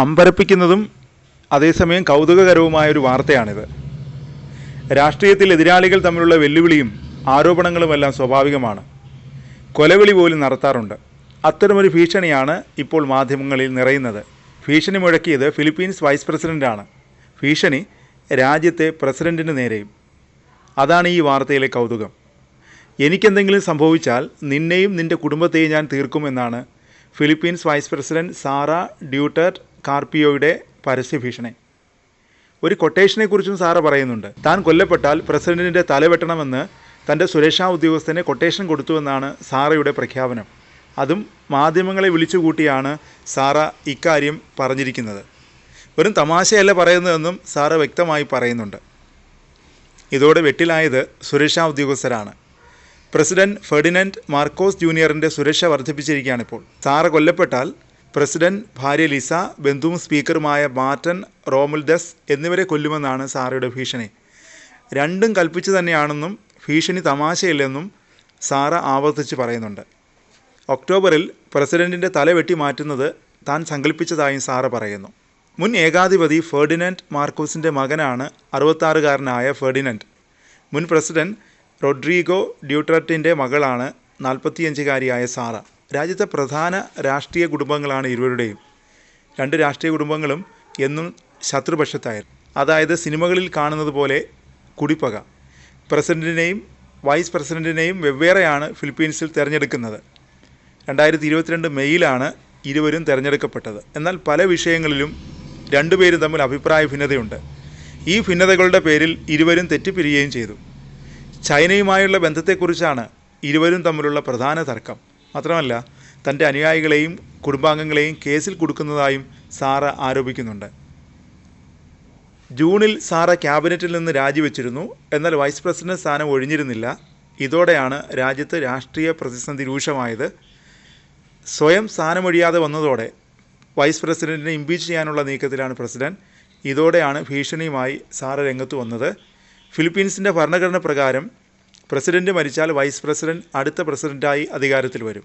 അമ്പരപ്പിക്കുന്നതും അതേസമയം കൗതുകകരവുമായൊരു വാർത്തയാണിത്. രാഷ്ട്രീയത്തിൽ എതിരാളികൾ തമ്മിലുള്ള വെല്ലുവിളിയും ആരോപണങ്ങളുമെല്ലാം സ്വാഭാവികമാണ്. കൊലവിളി പോലും നടത്താറുണ്ട്. അത്തരമൊരു ഭീഷണിയാണ് ഇപ്പോൾ മാധ്യമങ്ങളിൽ നിറയുന്നത്. ഭീഷണി മുഴക്കിയത് ഫിലിപ്പീൻസ് വൈസ് പ്രസിഡൻ്റാണ്. ഭീഷണി രാജ്യത്തെ പ്രസിഡൻറ്റിന് നേരെയും. അതാണ് ഈ വാർത്തയിലെ കൗതുകം. എനിക്കെന്തെങ്കിലും സംഭവിച്ചാൽ നിന്നെയും നിൻ്റെ കുടുംബത്തെയും ഞാൻ തീർക്കുമെന്നാണ് ഫിലിപ്പീൻസ് വൈസ് പ്രസിഡന്റ് സാറ ഡ്യൂട്ടർട്ട് കാർപിയോയുടെ പരസ്യഭീഷണി. ഒരു കൊട്ടേഷനെക്കുറിച്ചും സാറ പറയുന്നുണ്ട്. താൻ കൊല്ലപ്പെട്ടാൽ പ്രസിഡന്റിൻ്റെ തലവെട്ടണമെന്ന് തൻ്റെ സുരക്ഷാ ഉദ്യോഗസ്ഥനെ കൊട്ടേഷൻ കൊടുത്തുവെന്നാണ് സാറയുടെ പ്രഖ്യാപനം. അതും മാധ്യമങ്ങളെ വിളിച്ചുകൂട്ടിയാണ് സാറ ഇക്കാര്യം പറഞ്ഞിരിക്കുന്നത്. വെറും തമാശയല്ല പറയുന്നതെന്നും സാറ വ്യക്തമായി പറയുന്നുണ്ട്. ഇതോടെ വെട്ടിലായത് സുരക്ഷാ ഉദ്യോഗസ്ഥരാണ്. പ്രസിഡന്റ് ഫെർഡിനൻഡ് മാർക്കോസ് ജൂനിയറിൻ്റെ സുരക്ഷ വർദ്ധിപ്പിച്ചിരിക്കുകയാണിപ്പോൾ. സാറ കൊല്ലപ്പെട്ടാൽ പ്രസിഡന്റ്, ഭാര്യ ലിസ, ബന്ധുവും സ്പീക്കറുമായ മാർട്ടൻ റോമുൽഡസ് എന്നിവരെ കൊല്ലുമെന്നാണ് സാറയുടെ ഭീഷണി. രണ്ടും കൽപ്പിച്ചു തന്നെയാണെന്നും ഭീഷണി തമാശയില്ലെന്നും സാറ ആവർത്തിച്ച് പറയുന്നുണ്ട്. ഒക്ടോബറിൽ പ്രസിഡന്റിൻ്റെ തല വെട്ടി മാറ്റുന്നത് താൻ സങ്കല്പിച്ചതായും സാറ പറയുന്നു. മുൻ ഏകാധിപതി ഫെർഡിനൻഡ് മാർക്കോസിൻ്റെ മകനാണ് 66-കാരനായ ഫെർഡിനൻഡ്. മുൻ പ്രസിഡന്റ് റോഡ്രിഗോ ഡ്യൂട്ടർട്ടിൻ്റെ മകളാണ് 45-കാരിയായ സാറ. രാജ്യത്തെ പ്രധാന രാഷ്ട്രീയ കുടുംബങ്ങളാണ് ഇരുവരുടെയും. രണ്ട് രാഷ്ട്രീയ കുടുംബങ്ങളും എന്നും ശത്രുപക്ഷത്തായിരുന്നു. അതായത് സിനിമകളിൽ കാണുന്നത് പോലെ കുടിപ്പക. പ്രസിഡന്റിനെയും വൈസ് പ്രസിഡന്റിനെയും വെവ്വേറെയാണ് ഫിലിപ്പീൻസിൽ തിരഞ്ഞെടുക്കുന്നത്. 2022 മെയ്യിലാണ് ഇരുവരും തിരഞ്ഞെടുക്കപ്പെട്ടത്. എന്നാൽ പല വിഷയങ്ങളിലും രണ്ടുപേരും തമ്മിൽ അഭിപ്രായ ഭിന്നതയുണ്ട്. ഈ ഭിന്നതകളുടെ പേരിൽ ഇരുവരും തെറ്റിപ്പിരിയുകയും ചെയ്തു. ചൈനയുമായുള്ള ബന്ധത്തെക്കുറിച്ചാണ് ഇരുവരും തമ്മിലുള്ള പ്രധാന തർക്കം. മാത്രമല്ല, തൻ്റെ അനുയായികളെയും കുടുംബാംഗങ്ങളെയും കേസിൽ കുടുക്കുന്നതായും സാറ ആരോപിക്കുന്നുണ്ട്. ജൂണിൽ സാറ ക്യാബിനറ്റിൽ നിന്ന് രാജിവെച്ചിരുന്നു. എന്നാൽ വൈസ് പ്രസിഡന്റ് സ്ഥാനം ഒഴിഞ്ഞിരുന്നില്ല. ഇതോടെയാണ് രാജ്യത്ത് രാഷ്ട്രീയ പ്രതിസന്ധി രൂക്ഷമായത്. സ്വയം സ്ഥാനമൊഴിയാതെ വന്നതോടെ വൈസ് പ്രസിഡന്റിനെ ഇംപീച്ച് ചെയ്യാനുള്ള നീക്കത്തിലാണ് പ്രസിഡന്റ്. ഇതോടെയാണ് ഭീഷണിയുമായി സാറ രംഗത്ത് വന്നത്. ഫിലിപ്പീൻസിൻ്റെ ഭരണഘടന പ്രകാരം പ്രസിഡന്റ് മരിച്ചാൽ വൈസ് പ്രസിഡന്റ് അടുത്ത പ്രസിഡന്റായി അധികാരത്തിൽ വരും.